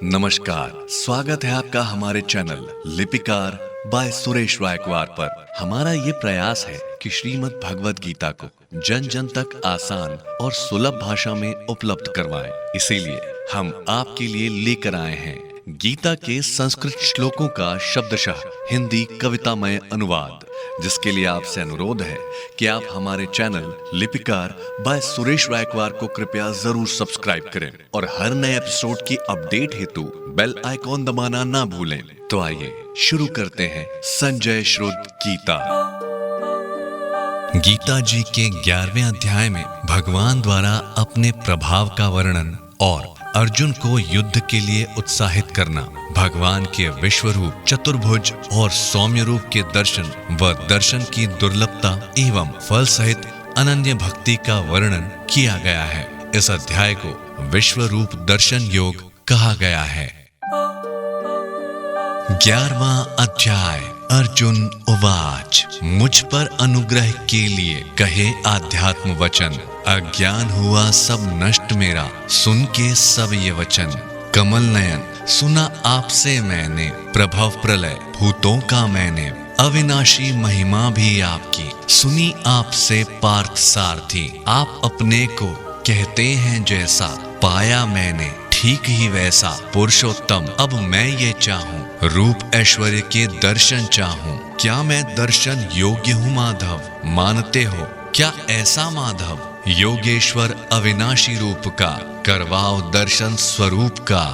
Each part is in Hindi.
नमस्कार, स्वागत है आपका हमारे चैनल लिपिकार बाय सुरेश वायकवार पर। हमारा ये प्रयास है कि श्रीमद् भगवद गीता को जन जन तक आसान और सुलभ भाषा में उपलब्ध करवाएं। इसीलिए हम आपके लिए लेकर आए हैं गीता के संस्कृत श्लोकों का शब्दशः हिंदी कवितामय अनुवाद, जिसके लिए आपसे अनुरोध है कि आप हमारे चैनल लिपिकार बाय सुरेश वायकवार को कृपया जरूर सब्सक्राइब करें और हर नए एपिसोड की अपडेट हेतु बेल आइकॉन दबाना ना भूलें। तो आइए शुरू करते हैं संजय श्रुत गीता। गीता जी के 11वें अध्याय में भगवान द्वारा अपने प्रभाव का वर्णन और अर्जुन को युद्ध के लिए उत्साहित करना, भगवान के विश्वरूप, चतुर्भुज और सौम्य रूप के दर्शन व दर्शन की दुर्लभता एवं फल सहित अनन्य भक्ति का वर्णन किया गया है। इस अध्याय को विश्वरूप दर्शन योग कहा गया है। 11वां अध्याय। अर्जुन उवाच, मुझ पर अनुग्रह के लिए कहे आध्यात्म वचन, अज्ञान हुआ सब नष्ट मेरा, सुन के सब ये वचन। कमल नयन सुना आपसे मैंने, प्रभव प्रलय भूतों का मैंने, अविनाशी महिमा भी आपकी, सुनी आपसे पार्थ सारथी। आप अपने को कहते हैं जैसा, पाया मैंने ठीक ही वैसा। पुरुषोत्तम अब मैं ये चाहूं, रूप ऐश्वर्य के दर्शन चाहूं। क्या मैं दर्शन योग्य हूँ माधव, मानते हो क्या ऐसा माधव? योगेश्वर अविनाशी रूप का, करवाओ दर्शन स्वरूप का।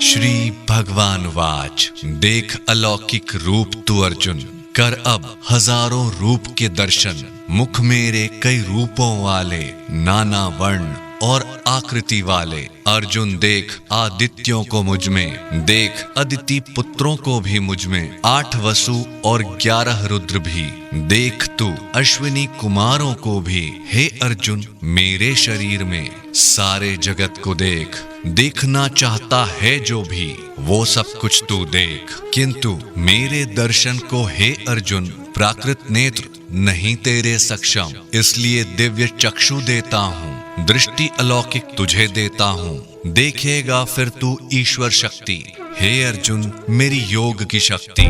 श्री भगवान वाच, देख अलौकिक रूप तू अर्जुन, कर अब हजारों रूप के दर्शन। मुख मेरे कई रूपों वाले, नाना वर्ण और आकृति वाले। अर्जुन देख आदित्यों को मुझ में, देख अदिति पुत्रों को भी मुझ में, 8 वसु और 11 रुद्र भी। देख तू अश्विनी कुमारों को भी, हे अर्जुन मेरे शरीर में। सारे जगत को देख, देखना चाहता है जो भी, वो सब कुछ तू देख। किंतु मेरे दर्शन को हे अर्जुन, प्राकृत नेत्र नहीं तेरे सक्षम, इसलिए दिव्य चक्षु देता हूँ, दृष्टि अलौकिक तुझे देता हूँ। देखेगा फिर तू ईश्वर शक्ति, हे अर्जुन मेरी योग की शक्ति।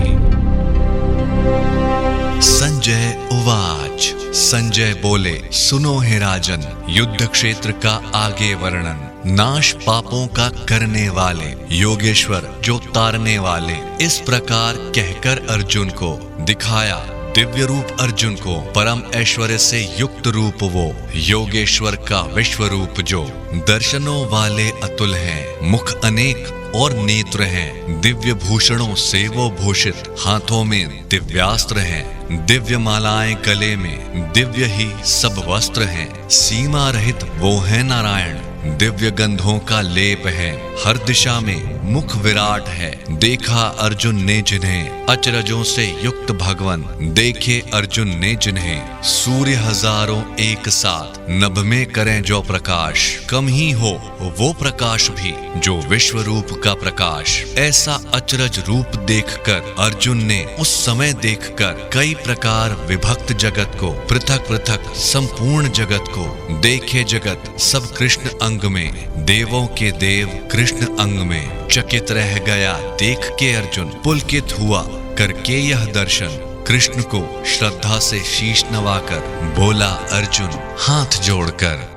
संजय उवाच, संजय बोले, सुनो हे राजन, युद्ध क्षेत्र का आगे वर्णन। नाश पापों का करने वाले, योगेश्वर जो तारने वाले। इस प्रकार कहकर अर्जुन को दिखाया दिव्य रूप अर्जुन को, परम ऐश्वर्य से युक्त रूप वो, योगेश्वर का विश्व रूप जो। दर्शनों वाले अतुल हैं, मुख अनेक और नेत्र हैं, दिव्य भूषणों से वो भूषित, हाथों में दिव्यास्त्र हैं, दिव्य मालाएं गले में, दिव्य ही सब वस्त्र हैं। सीमा रहित वो है नारायण, दिव्य गंधों का लेप है, हर दिशा में मुख विराट है। देखा अर्जुन ने जिन्हें, अचरजों से युक्त भगवन, देखे अर्जुन ने जिन्हें। सूर्य हजारों एक साथ, नभ में करें जो प्रकाश, कम ही हो वो प्रकाश भी जो विश्व रूप का प्रकाश। ऐसा अचरज रूप देखकर अर्जुन ने उस समय देखकर कई प्रकार विभक्त जगत को, पृथक पृथक संपूर्ण जगत को। देखे जगत सब कृष्ण अंग में, देवों के देव कृष्ण अंग में। चकित रह गया देख के अर्जुन, पुलकित हुआ करके यह दर्शन। कृष्ण को श्रद्धा से शीश नवाकर बोला अर्जुन हाथ जोड़कर।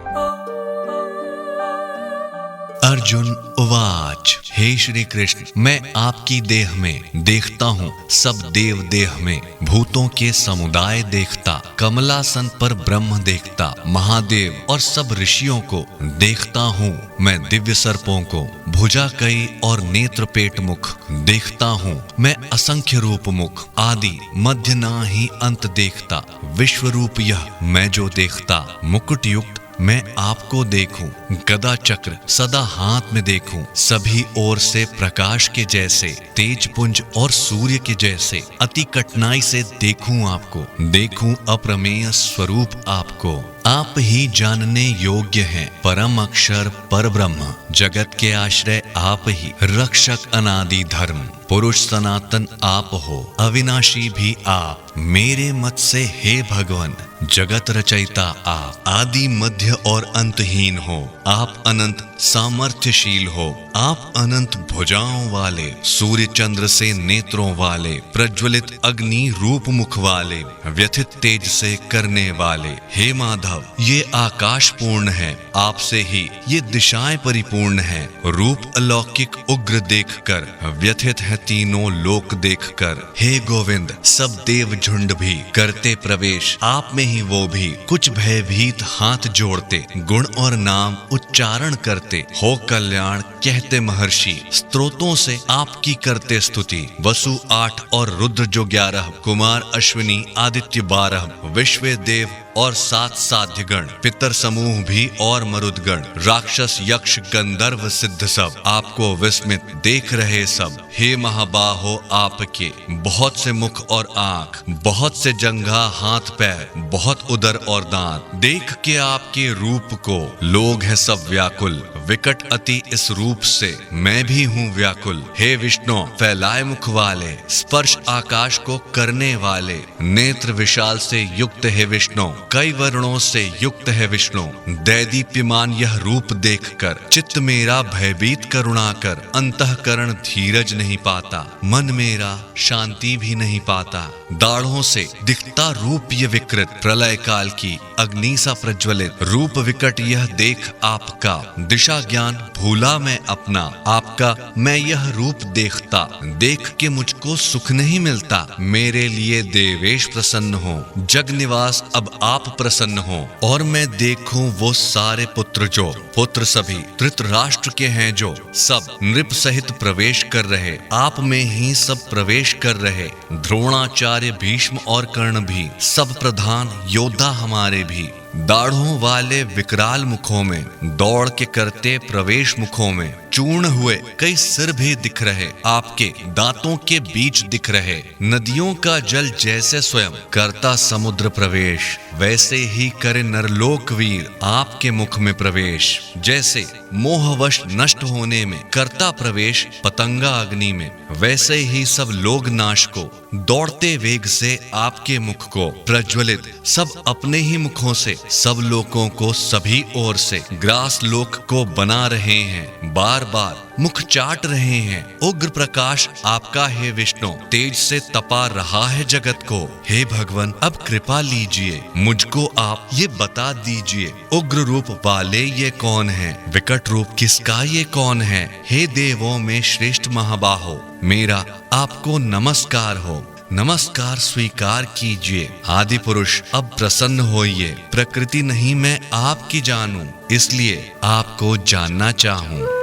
अर्जुन उवाच, हे श्री कृष्ण, मैं आपकी देह में देखता हूँ सब देव देह में, भूतों के समुदाय देखता, कमलासन पर ब्रह्म देखता, महादेव और सब ऋषियों को देखता हूँ मैं। दिव्य सर्पों को, भुजा कई और नेत्र पेट मुख देखता हूँ मैं। असंख्य रूप मुख, आदि मध्य ना ही अंत देखता, विश्व रूप यह मैं जो देखता। मुकुट युक्त मैं आपको देखूं, गदा चक्र सदा हाथ में देखूं, सभी ओर से प्रकाश के जैसे, तेज पुंज और सूर्य के जैसे, अति कठिनाई से देखूं आपको, देखूं अप्रमेय स्वरूप आपको। आप ही जानने योग्य हैं, परम अक्षर पर ब्रह्म, जगत के आश्रय आप ही, रक्षक अनादि धर्म। पुरुष सनातन आप हो, अविनाशी भी आप, मेरे मत से हे भगवन जगत रचयिता आप। आदि मध्य और अंतहीन हो, आप अनंत सामर्थ्यशील हो, आप अनंत भुजाओं वाले, सूर्य चंद्र से नेत्रों वाले, प्रज्वलित अग्नि रूप मुख वाले, व्यथित तेज से करने वाले। हे माधव, ये आकाश पूर्ण है, आपसे ही ये दिशाएं परिपूर्ण है। रूप अलौकिक उग्र देखकर, व्यथित है तीनों लोक देखकर। हे गोविंद, सब देव झुंड भी करते प्रवेश, आप में ही वो भी कुछ भयभीत हाथ जोड़ते, गुण और नाम उच्चारण करते, हो कल्याण कहते महर्षि, स्तोत्रों से आपकी करते स्तुति। वसु 8 और रुद्र जो 11, कुमार अश्विनी आदित्य 12, विश्व देव और 7 साध्यगण, पितर समूह भी और मरुदगण, राक्षस यक्ष गंधर्व सिद्ध सब आपको विस्मित देख रहे सब। हे महाबाहो, आपके बहुत से मुख और आंख, बहुत से जंघा हाथ पैर, बहुत उदर और दांत, देख के आपके रूप को लोग है सब व्याकुल। विकट अति इस रूप से मैं भी हूँ व्याकुल। हे विष्णु, फैलाए मुख वाले, स्पर्श आकाश को करने वाले, नेत्र विशाल से युक्त है विष्णु, कई वर्णों से युक्त है विष्णु। दैदीप्यमान यह रूप देखकर चित्त मेरा भयभीत करुणा कर, अंतःकरण धीरज नहीं पाता, मन मेरा शांति भी नहीं पाता। दाढ़ों से दिखता रूप ये विकृत, प्रलय काल की अग्नि सा प्रज्वलित रूप विकट यह देख आपका, दिशा ज्ञान भूला मैं अपना, आपका मैं यह रूप देखता, देख के मुझको सुख नहीं मिलता। मेरे लिए देवेश प्रसन्न हो, जग निवास अब आप प्रसन्न हो, और मैं देखूं वो सारे पुत्र जो, पुत्र सभी धृतराष्ट्र के हैं जो, सब नृप सहित प्रवेश कर रहे, आप में ही सब प्रवेश कर रहे। द्रोणाचार्य भीष्म और कर्ण भी, सब प्रधान योद्धा हमारे भी, दाढ़ों वाले विकराल मुखों में, दौड़ के करते प्रवेश मुखों में, चूर्ण हुए कई सिर भी दिख रहे, आपके दांतों के बीच दिख रहे। नदियों का जल जैसे स्वयं करता समुद्र प्रवेश, वैसे ही करे नरलोक वीर आपके मुख में प्रवेश। जैसे मोहवश नष्ट होने में करता प्रवेश पतंगा अग्नि में, वैसे ही सब लोग नाश को दौड़ते वेग से आपके मुख को प्रज्वलित, सब अपने ही मुखों से सब लोगों को सभी ओर से ग्रास लोक को बना रहे हैं, बार बार मुख चाट रहे हैं। उग्र प्रकाश आपका है विष्णु, तेज से तपा रहा है जगत को। हे भगवान, अब कृपा लीजिए, मुझको आप ये बता दीजिए, उग्र रूप वाले ये कौन है, विकट रूप किसका ये कौन है। हे देवों में श्रेष्ठ महाबाहो, मेरा आपको नमस्कार हो, नमस्कार स्वीकार कीजिए। आदि पुरुष अब प्रसन्न होइए, प्रकृति नहीं मैं आपकी जानूं, इसलिए आपको जानना चाहूं।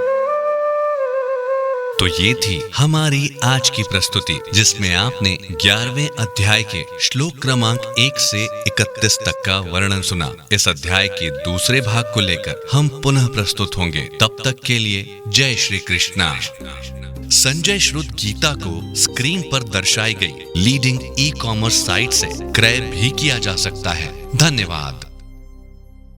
तो ये थी हमारी आज की प्रस्तुति, जिसमें आपने 11वें अध्याय के श्लोक क्रमांक 1 से 31 तक का वर्णन सुना। इस अध्याय के दूसरे भाग को लेकर हम पुनः प्रस्तुत होंगे। तब तक के लिए जय श्री कृष्णा। संजय श्रुत गीता को स्क्रीन पर दर्शाई गई लीडिंग ई-कॉमर्स साइट से क्रय भी किया जा सकता है। धन्यवाद।